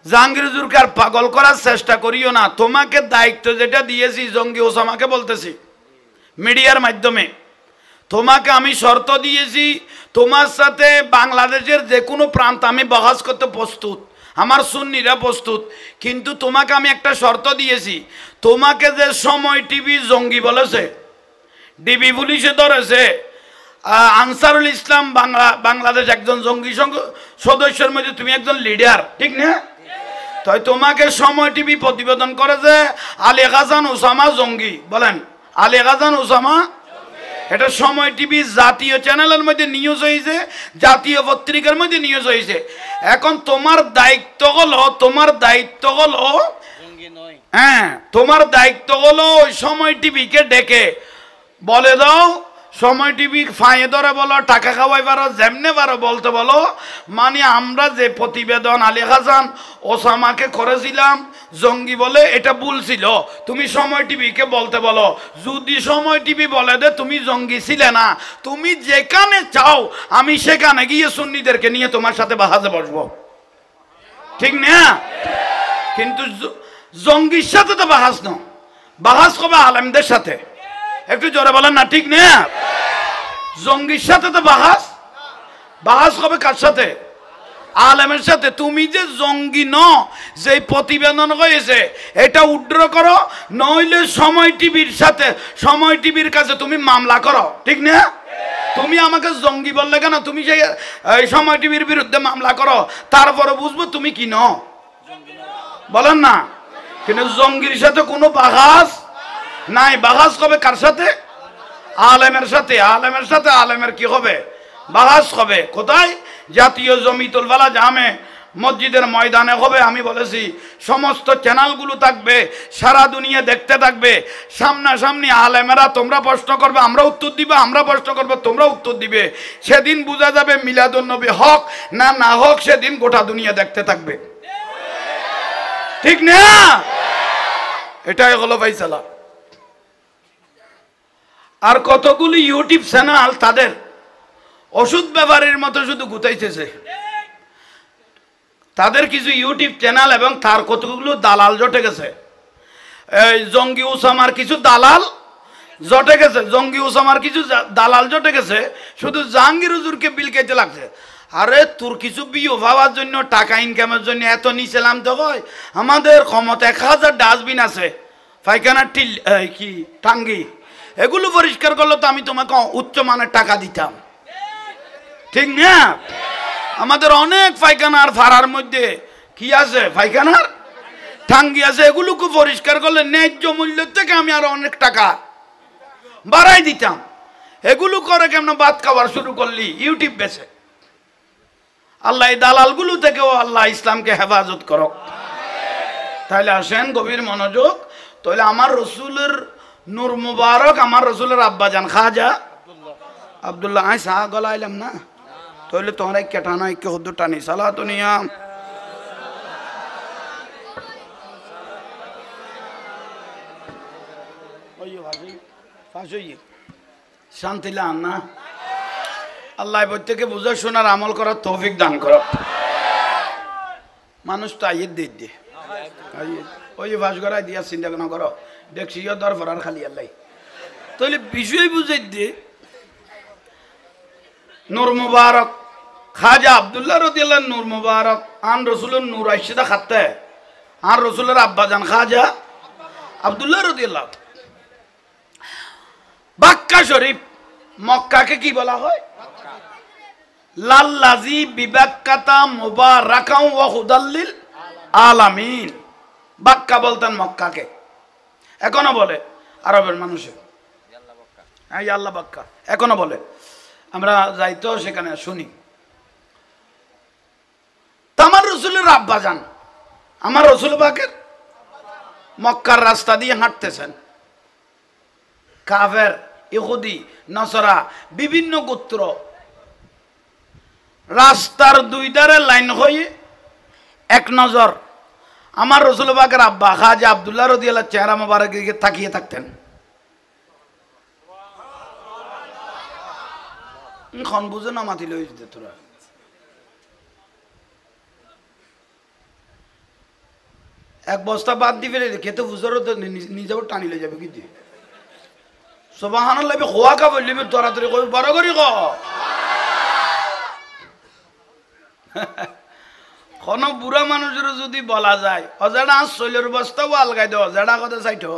জাহাঙ্গীর হুজুরকে আর পাগল করার চেষ্টা করিও না। তোমাকে দায়িত্ব যেটা দিয়েছি, জঙ্গি ওসামাকে বলতেছি মিডিয়ার মাধ্যমে, তোমাকে আমি শর্ত দিয়েছি, তোমার সাথে বাংলাদেশের যে কোনো প্রান্ত আমি বাহাস করতে প্রস্তুত, আমার সুন্নিরা প্রস্তুত। কিন্তু তোমাকে আমি একটা শর্ত দিয়েছি, তোমাকে যে সময় টিভি জঙ্গি বলেছে, ডিবি পুলিশে ধরেছে, আনসারুল ইসলাম বাংলাদেশ একজন জঙ্গি সদস্যের মধ্যে তুমি একজন লিডার, ঠিক না? তাই তোমাকে সময় টিভি প্রতিবেদন করে যে আলী হাসান ওসামা জঙ্গি। বলেন, আলী হাসান ওসামা। এটা সময় টিভি জাতীয় চ্যানেলের মধ্যে নিউজ হয়েছে, জাতীয় পত্রিকার মধ্যে নিউজ হয়েছে। এখন তোমার দায়িত্ব হলো হ্যাঁ, তোমার দায়িত্ব হলো ওই সময় টিভিকে ডেকে বলে দাও, সময় টিভি ফাঁয়ে ধরে বলো, টাকা খাওয়াই পারো, যেমনে পারো বলতে বলো, মানে আমরা যে প্রতিবেদন আলী হাসান ওসামাকে করেছিলাম, জঙ্গি বলে এটা ভুল ছিল, তুমি সময় টিভিকে বলতে বলো, যদি সময় টিভি বলে দে তুমি জঙ্গি ছিলে না, তুমি যেখানে চাও আমি সেখানে গিয়ে সুন্নিদেরকে নিয়ে তোমার সাথে বাহাজে বসবো, ঠিক না? কিন্তু জঙ্গির সাথে তো বাহাজ না, বাহাজ কবে আলেমদের সাথে, একটু জোরে বলেন না, ঠিক না? জঙ্গির সাথে তো বাহাজ, বাহাজ কবে কার সাথে? আলেমের সাথে। তুমি যে জঙ্গি ন, যে প্রতিবেদন হয়েছে এটা উড্র করো, নইলে সময় টিভির সাথে, সময় টিভির কাছে তুমি মামলা করো, ঠিক না? তুমি আমাকে জঙ্গি বললে কেন? তুমি সেই সময় টিভির বিরুদ্ধে মামলা করো, তারপরে বুঝবো তুমি কি ন, বলেন না? কিন্তু জঙ্গির সাথে কোনো বাহাজ নাই। বাহাজ কবে কার সাথে? আলেমের সাথে। আলেমের সাথে আলেমের কি হবে? বাহাজ হবে। কোথায়? জাতীয় জমিতুল বালা জামে মসজিদের ময়দানে হবে। আমি বলেছি সমস্ত চ্যানেলগুলো থাকবে, সারা দুনিয়া দেখতে থাকবে, সামনাসামনি আলেমেরা, তোমরা প্রশ্ন করবে আমরা উত্তর দিব, আমরা প্রশ্ন করবো তোমরা উত্তর দিবে। সেদিন বোঝা যাবে মিলাদুন নবী হক না না হক, সেদিন গোটা দুনিয়া দেখতে থাকবে, ঠিক না? এটাই হলো ফাইসালা। আর কতগুলি ইউটিউব চ্যানেল তাদের ওষুধ ব্যাপারের মতো শুধু গুতাইতেছে, তাদের কিছু ইউটিউব চ্যানেল এবং তার কতগুলো দালাল জটে গেছে। এই জঙ্গি উসামার কিছু দালাল জটে গেছে, জঙ্গি উসামার কিছু দালাল জটে গেছে, শুধু জাহাঙ্গীর হুজুরকে বিল খেতে লাগছে। আরে তোর কিছু বিয়ে পাওয়ার জন্য, টাকা ইনকামের জন্য এত নিচেলাম তো হয়? আমাদের ক্ষমতা 1000 ডাস্টবিন আছে, পায়খানার টিল কি টাঙ্গি, এগুলো পরিষ্কার করলে তো আমি তোমাকে উচ্চ মানের টাকা দিতাম, ঠিক না? আমাদের অনেক পায়খানার ফাড়ার মধ্যে কি আছে, পায়খানার টাঙ্গি আছে, এগুলোকে পরিষ্কার করলে ন্যায্য মূল্য থেকে আমি আরো অনেক টাকা বাড়াই দিতাম। এগুলো করে কেমন ভাত খাবার শুরু করলি ইউটিউব বেছে। আল্লাহ এই দালালগুলো থেকেও আল্লাহ ইসলামকে হেফাজত করো। তাহলে আসেন গভীর মনোযোগ। তাহলে আমার রসুলের নূর মুবারক, আমার রসুলের আব্বাজান খাজা আব্দুল্লাহ, আই সাহা গলাইলাম না, তাহলে তোমরা কেটানা কে হদ্দু টানি সালা তো নিয়াম। শান্তি লান না, আল্লাহ প্রত্যেকে বুঝে শোনার আমল করার তৌফিক দান করো। মানুষ তো আইয়ের দিয়ে ওই যে ভাস করাই দিয়া চিন্তা না করো, দেখছি দরফর আর খালি আল্লাহ। তাহলে বিষয় বুঝাই দিয়ে নূর মুবারক খাজা আব্দুল্লাহ রাদিয়াল্লাহু আনহু নূর মুবারক আন রসুলের নূর আইসা খাতে, আর রসুলের আব্বাজান খাজা আব্দুল্লাহ রাদিয়াল্লাহু। মক্কা শরীফ, মক্কাকে কি বলা হয়? লাল্লাজি বিবাক্কাতা মুবারাকাও ওয়া হুদাল্লিল আলামিন। বাক্কা বলতেন মক্কাকে, এখনো বলে আরবের মানুষে, হ্যাঁ আল্লাহ বাক্কা এখনো বলে। আমরা যাইতো সেখানে শুনি। আমার রসুলের আব্বাজান, আমার রসুল পাকের মক্কার রাস্তা দিয়ে হাঁটতেছেন, কাফের, ইহুদি, নসরা, বিভিন্ন গোত্র রাস্তার দুই ধারে লাইন হয়ে এক নজর আমার রসুল পাকের আব্বা খাজা আব্দুল্লাহ রাদিয়াল্লাহু চেহারা মোবারক দিকে তাকিয়ে থাকতেন। খন বুঝে না মাতি লই দিতে তোরা। এক বস্তা বাদ দি ফেলে খেতে বুঝারও তো নিজেও টানি লই যাবে, কি দিয়ে সুবহানাল্লাহ খোয়া কা বললি তাড়াতাড়ি কই বড় করি ক কোনো বুড়া মানুষের যদি বলা যায় অজানা শৈলের বস্তাও আলগাই দেওয়া জেডা কথা চাইতো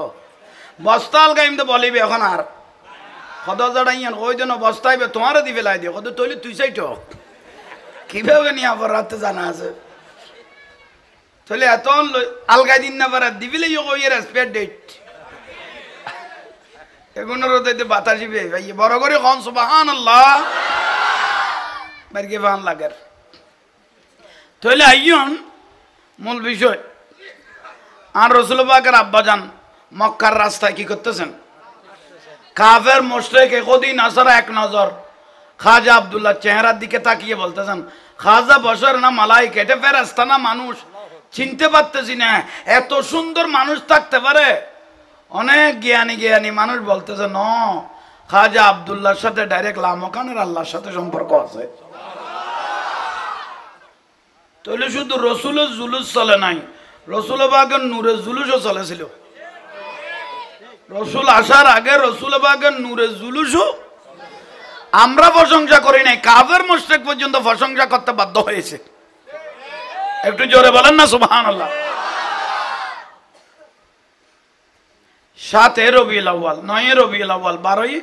বস্তা আলগাইম তো বলিবি এখন আর কত জেডা ইয়ান কই দেন বস্তাইবে তোমারও দি ফেলাই দিও কত তৈলি তুই চাইতো কিভাবে নিয়ে আবার রাতে জানা আছে তাহলে এত আলগাই দিন না পারা দিবিলে কই এর স্পেয়ার ডেট এগুলোর হতে বাতাসিবে ভাই বড় করে কন সুবহানাল্লাহ মারকে ভান লাগার। তাহলে আইয়ন মূল বিষয়, আর রসুল পাকের আব্বাজান মক্কার রাস্তায় কি করতেছেন? কাফের মুশরিক ইহুদি নাসারা এক নজর খাজা আব্দুল্লাহ চেহারার দিকে তাকিয়ে বলতেছেন, খাজা বশর না মালাইকা, এটা ফেরেশতা না মানুষ? চিনতে পারতেছি না এত সুন্দর মানুষ থাকতে পারে। অনেক জ্ঞানী জ্ঞানী মানুষ বলতেছে ন খাজা আব্দুল্লাহর সাথে ডাইরেক্ট লামকানের আল্লাহর সাথে সম্পর্ক আছে। তাহলে শুধু রসুলের জুলুস চলে নাই, রসুল বাগের নূরের জুলুসও চলেছিল। রসুল আসার আগে রসুল বাগের নূরের জুলুসও আমরা প্রশংসা করি নাই, কাফের মুশরিক পর্যন্ত প্রশংসা করতে বাধ্য হয়েছে। একটু জোরে বলেন না সুবহানাল্লাহ। 7 রবিউল আউয়াল, 9 রবিউল আউয়াল, 12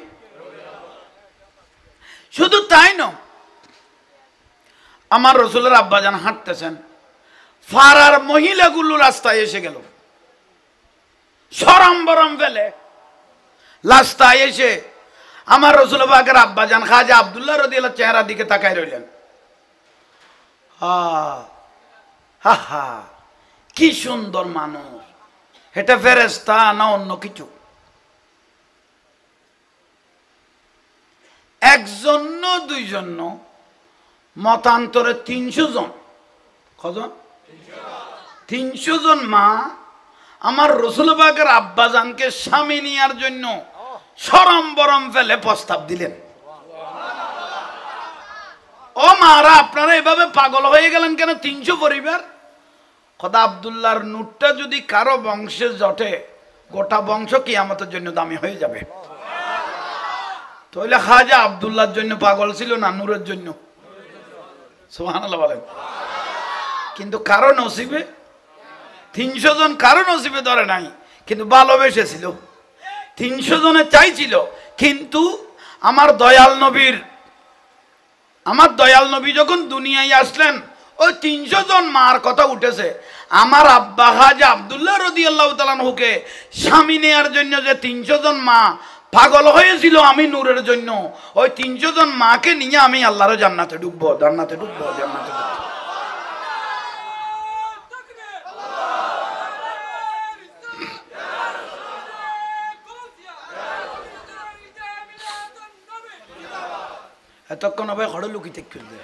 শুধু তাই নয়, আমার রসুলের আব্বাজান হাঁটতেছেন, ফারার মহিলাগুলো রাস্তায় এসে গেল, সরম বরম ফেলে রাস্তায় এসে আমার রসুল পাকের আব্বাজান খাজা আব্দুল্লাহ রাদিয়াল্লাহু চেহারার দিকে তাকায় রইলেন। হা হা, কি সুন্দর মানুষ, এটা ফেরেশতা না অন্য কিছু? একজন না দুইজন, মতান্তরে 300 জন। কজন? 300 জন মা আমার রসুল পাকের আব্বাজানকে স্বামী নেওয়ার জন্য সরম বরম ফেলে প্রস্তাব দিলেন। ও মারা, আপনারা এভাবে পাগল হয়ে গেলেন কেন? 300 পরিবার। খোদা আব্দুল্লাহর নূরটা যদি কারো বংশে জটে, গোটা বংশ কিয়ামতের জন্য দামি হয়ে যাবে। তাহলে খাজা আব্দুল্লাহর জন্য পাগল ছিল না নূরের জন্য? সুবহানাল্লাহ বলেন। কিন্তু কারো নসিবে 300 জন কারো নসিবে ধরে নাই, কিন্তু ভালোবেসেছিল। 300 জনে চাইছিল, কিন্তু আমার দয়াল নবী যখন দুনিয়ায় আসলেন, ওই 300 জন মার কথা উঠেছে। আমার আব্বা খাজা আব্দুল্লাহ রাদিয়াল্লাহু তাআলা আনহুকে স্বামী নেয়ার জন্য যে 300 জন মা পাগল হয়েছিল আমি নূরের জন্য, ওই 300 জন মাকে নিয়ে আমি আল্লাহর জান্নাতে ঢুকবো, জান্নাতে ঢুকবো, জান্নাতে ঢুকবো। এতক্ষণ হবে হড়ে লুকিতে করবে,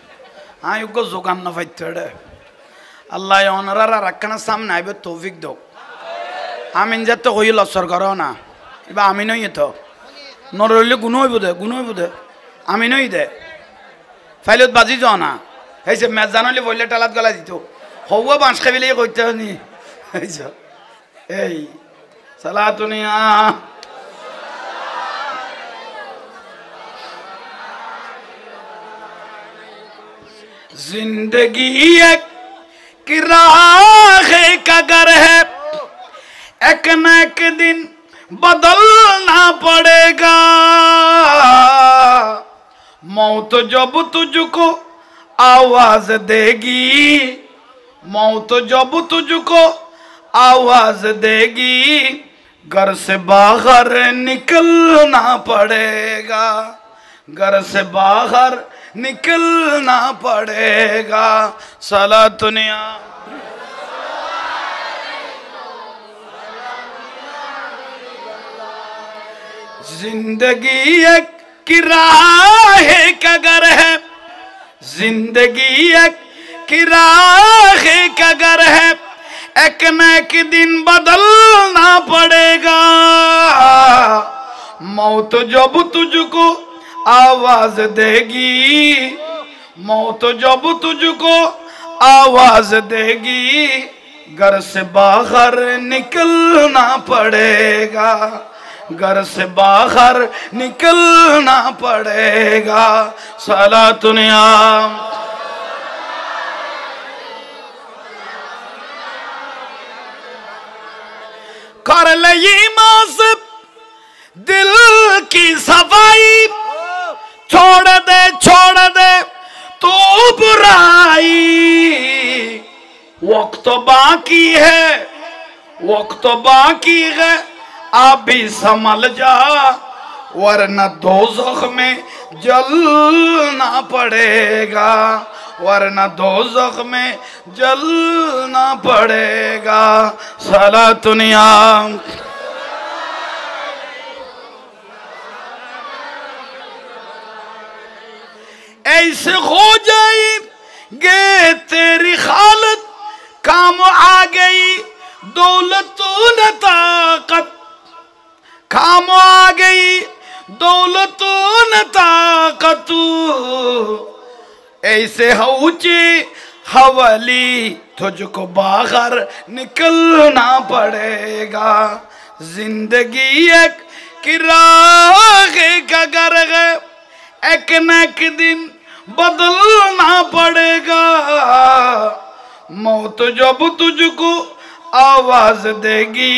হ্যাঁ ওকে জোগান না পাইতে আল্লাহ অনারার আর একখানা সামনে আইবে তৌফিক দো। আমিন যাতে হই লসর করো না, এবার আমি নই তো নরইলে গুণ হইব দে আমি নই দে ফাইলত বাজি যাও না, এই যে মেজ জানলে বললে টালাত গলা দিত হওয়া বাঁশ খাবিলে কইতে নি। এই সালাতুনিয়া जिंदगी एक किराए का घर है, एक न एक दिन बदलना पड़ेगा। मौत जब तुझको आवाज देगी, मौत जब तुझको आवाज देगी, घर से बाहर निकलना पड़ेगा, घर से बाहर निकलना पड़ेगा। सलातुनिया जिंदगी एक किराए का घर है, जिंदगी एक किराए का घर है, एक न एक दिन बदलना पड़ेगा। मौत जब तुझको आवाज देगी, मौत जब तुझको आवाज देगी, घर से बाहर निकलना पड़ेगा, घर से बाहर निकलना पड़ेगा। सलातुनिया कर ले ईमान से दिल की सफाई, छोड़ दे तो बुराई, वक्त बाकी है, वक्त बाकी है, अभी संभल जा, वरना दोज़ख में जलना पड़ेगा, वरना दोज़ख में जलना पड़ेगा। सलातुनिया ऐसे हो जाएंगे तेरी हालत, काम आ दौलत न ताकत ऐसे ऊंची हवाली तुझको बाहर निकलना पड़ेगा जिंदगी एक किराए का घर है एक न एक दिन बदलना पड़ेगा मौत जब तुझको आवाज देगी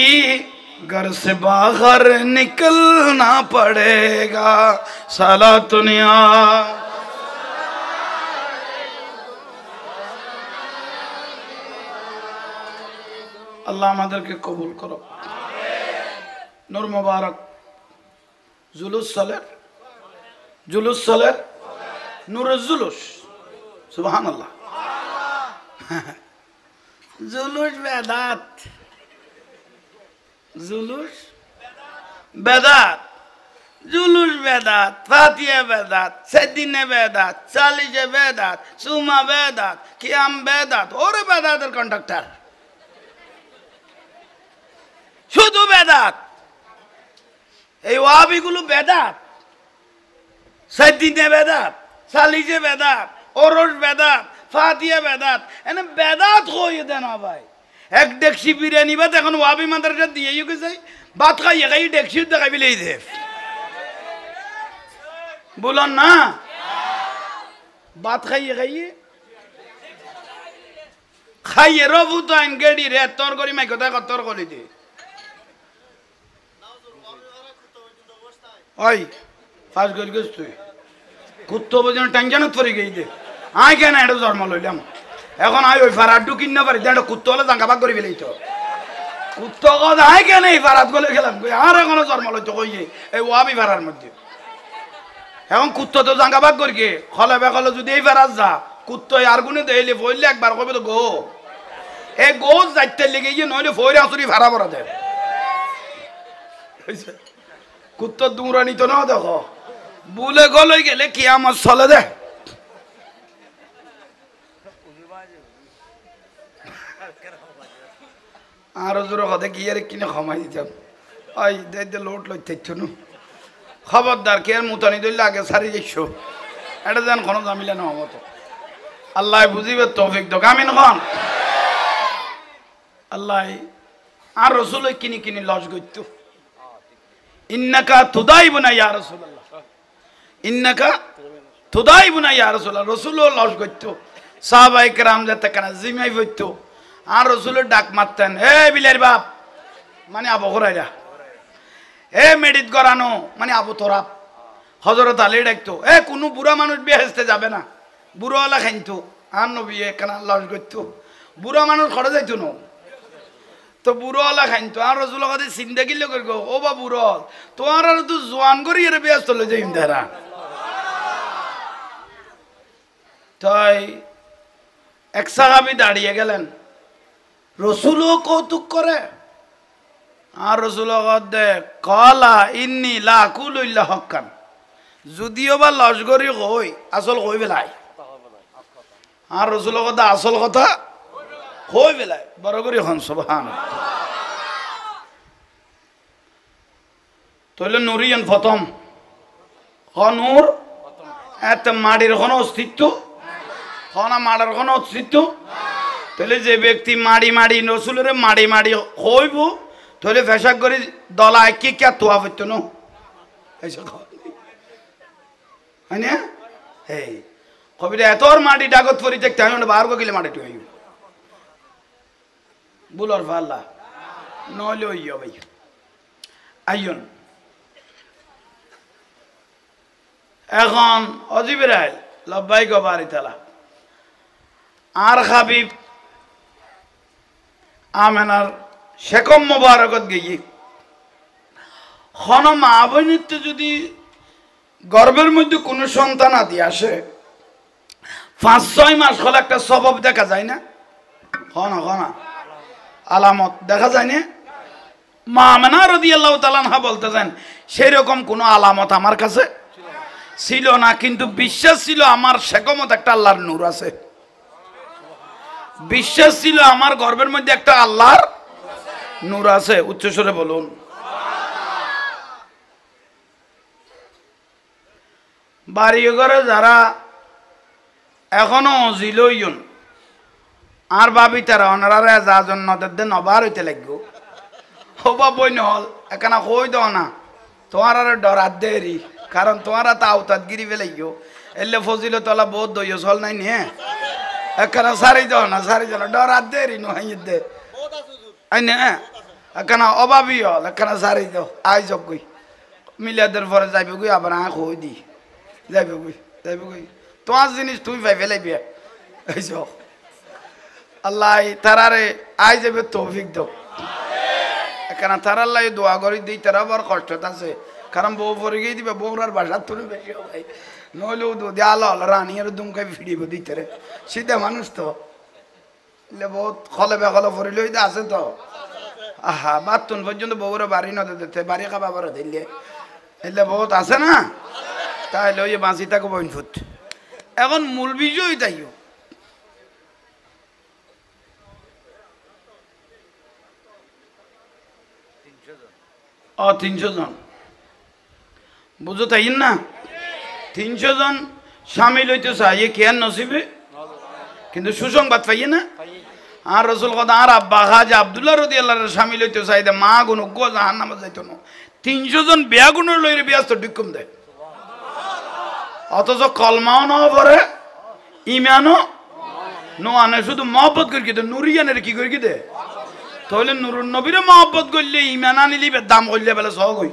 घर से बाहर निकलना पड़ेगा साला दुनिया अल्लाह আমাদেরকে কবুল করো নূর মুবারক जुलूस सलेर नूर जुलूस सुभान अल्लाह जुलूस बेदात जुलूस बेदात फातिया बेदात सेदिने बेदात चालीजे बेदात सुमा बेदात कियाम बेदात और बेदातेर कन्डक्टर शुधु बेदात এই ওয়াহাবিগুলো বেদাত সাইদিনে বেদাত সালিজে বেদাত ওরস বেদাত ফাতিয়া বেদাত এনে বেদাত কইয়ে দেন ভাই এক ডেকসি বিরিয়ানি ভাত এখন ওয়াহাবি মাদ্রাসা দিয়ে ইউকে যাই ভাত খাইয়ে খাই ডেকসি দেখাই বিলেই দে বলুন না ভাত খাইয়ে খাইয়ে রবু তো আইন গেড়ি রে তোর করি মাই কথা তোর করি দে ওই ফাঁস করে গেছ তুই কুত্তো বোঝেন টেনশনত পড়ে গেই দে আয় কেন এটা জন্ম লইলাম এখন আয় ওই ফারাত ঢুকিন না পারি এটা কুত্তো হলে জাঙ্গা ভাগ করে ফেলেই তো কুত্তো কথা আয় কেন এই ফারাত গলে গেলাম আর এখনো জন্ম লইতো কইয়ে এই ওয়াবি ফারার মধ্যে এখন কুত্তো তো জাঙ্গা ভাগ করি গে খলে বেখলে যদি এই ফারাত যা কুত্তো আর গুনে দেইলে ফইলে একবার কবে তো গো এই গো যাইতে লেগে গিয়ে নইলে ফইরে আসুরি ফারা পড়া দেয় কুত্তো দূরানি তো না দেখো বুলে গলই গেলে কি আমার চলে দে আরো জোর কথা কি আর কিনে ক্ষমাই দিতাম ওই দে লোট লই থাকছো নু খবরদার কে আর মুতানি দইলে আগে সারি যাইছো এটা যেন কোনো জামিলা না মতো আল্লাহ বুঝিবে তৌফিক দো আমিন খান আল্লাহ আর রসুল কিনি কিনি লস গইতো ইন্নাকা তুদাইবুনা ইয়া রাসূলুল্লাহ ইন্নাকা তুদাইবুনা ইয়া রাসূলুল্লাহ রাসূলও লস গইতো সাহাবায়ে কেরাম যেতে কানা জিমাই হইতো আর রাসূলের ডাক মারতেন হে বিলার বাপ মানে আবু হুরায়রা হে মেডিত গরানো মানে আবু তোরাব হযরত আলী ডাকতো এ কোন বুড়া মানুষ বেহেশতে যাবে না বুড়াওয়ালা খাইতো আর নবী কানা লস গইতো বুড়া মানুষ খড়ে যাইতো না তো বুড়োওয়ালা খাইন তো আর রসুল কথা চিন্তা কিলে করি গো ও বা বুড়ো তোমার আর তো জোয়ান করি এর ব্যস্ত লো যাই তারা তাই এক সাহাবী দাঁড়িয়ে গেলেন রসুলও কৌতুক করে আর রসুল দে কলা ইন্নি লা কুলু ইল্লা হক্কান যদিও বা লস্করি কই আসল কই বেলাই আর রসুল কথা আসল কথা কই বেলাই বড় করে হন সুবহান তাহলে নুরিয়ান প্রথম নূর এত মাটির কোনো অস্তিত্ব হনা মাড়ার কোনো অস্তিত্ব তাহলে যে ব্যক্তি মাড়ি রসুলের মাড়ি হইব তাহলে ফেসাক করে দলা কি কে তোয়া হইতো না হয় না এই কবিরা এতর মাটি ডাগত পরি দেখতে আমি বার গেলে মাটি টুই বুলর ফাল্লা নইলে ওইয় ভাই আইন এখন অজিবের আইল লব্বাই গবারি তালা আর হাবিব আমেনার শেকম মোবারকত গিয়ে খন মা বোনিতে যদি গর্ভের মধ্যে কোনো সন্তান আদি আসে 5-6 মাস হলে একটা স্বভাব দেখা যায় না হনা আলামত দেখা যায় না মা আমেনা রাদিয়াল্লাহু তাআলা আনহা বলতেছেন সেই রকম কোনো আলামত আমার কাছে ছিল না কিন্তু বিশ্বাস ছিল আমার শেকমত একটা আল্লাহর নূর আছে বিশ্বাস ছিল আমার গর্ভের মধ্যে একটা আল্লাহর নূর আছে উচ্চস্বরে বলুন বাড়ি ঘরে যারা এখনো জিলইন আর ভাবি তারা ওনারা যা জন্য তাদের নবার হইতে লাগবো হবা বই নহল এখানে কই দাও না তোমার আর ডরাত দেরি কারণ তোমারা তা আওতাত গিরি ফেলাইও এলে ফজিল তলা বহুত দইও চল নাই নিয়ে এখানে সারি দাও না ডরাত দেরি নহাই দে আই না এখানে অভাবী হল এখানে সারি দাও আই যোগ গই মিলিয়াদের পরে যাইবে গই আবার আ কই দি যাইবে গই তোমার জিনিস তুমি পাই ফেলাইবে এই যোগ আল্লাহ তারারে আই যাবে তৌফিক দাও এখানে তারার লাগে দোয়া করি দিই তারা বড় কষ্ট আছে কারণ বউ পরে গিয়ে দিবে বউরার বাসা তুলে বেশি ভাই নইলেও দেয়াল হল রানি আর দুমকাই ফিরিব দিতে রে শীতে মানুষ তো বহুত খলে বেখলে ফরি লই আছে তো আহা বাতুন পর্যন্ত বউরে বাড়ি নদে দিতে বাড়ি খাবা বড় দিলে এলে বহুত আছে না তাইলে ওই বাঁচি থাকো বইন ফুট এখন মূল বিষয় তাইও ও 300 জন বুঝো তাই না 300 জন সামিল হইতে চাই কেয়ার নসিবে কিন্তু সুসংবাদ পাইয়ে না আর রসুল কথা আর আব্বা খাজা আব্দুল্লাহ রাদিয়াল্লাহু সামিল হইতে চাই দে মা গুণ গো জাহান্নামে যাইতো না 300 জন বিয়া গুণের লইরে ব্যস্ত ডিকুম দেয় অথচ কলমাও না পরে ইমানও নো আনে শুধু মহব্বত করি কি দে নুরিয়ানের কি করি কি দে তাহলে নুরুন নবীরে মহব্বত করলে ইমান আনিলি দাম করলে বেলা সহ কই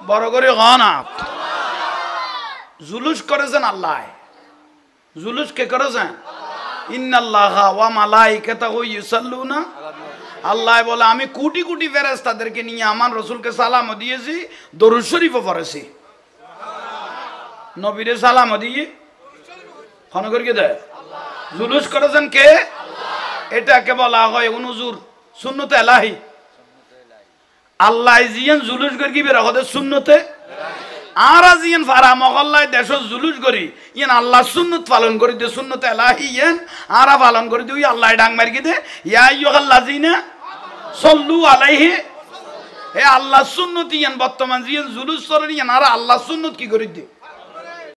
বড় করে না জুলুস করেছেন আল্লাহ জুলুস কে করেছেন ইন্নাল্লাহা ওয়া মালাইকাতাহু ইউসাল্লুনা আল্লাহ বলে আমি কোটি কোটি ফেরেশতাদেরকে নিয়ে আমার রাসূলকে সালাম দিয়েছি দরুদ শরীফও পড়েছি নবীরে সালাম দিয়ে ফোন করে কে দেয় জুলুস করেছেন কে এটাকে বলা হয় হুজুর সুন্নতে এলাহি আল্লাহ জিয়ান জুলুস করি কি বের হতে সুন্নতে আর আজিয়ান ফারা মহল্লায় দেশ জুলুস করি ইয়ান আল্লাহ সুন্নত পালন করি দে সুন্নতে এলাহি ইয়ান আরা পালন করি দে আল্লাহ ডাং মারি দে ইয়া আইয়ুহাল্লাযিনা সাল্লু আলাইহি হে আল্লাহ সুন্নত ইয়ান বর্তমান জিয়ান জুলুস করেন ইয়ান আর আল্লাহ সুন্নত কি করি দে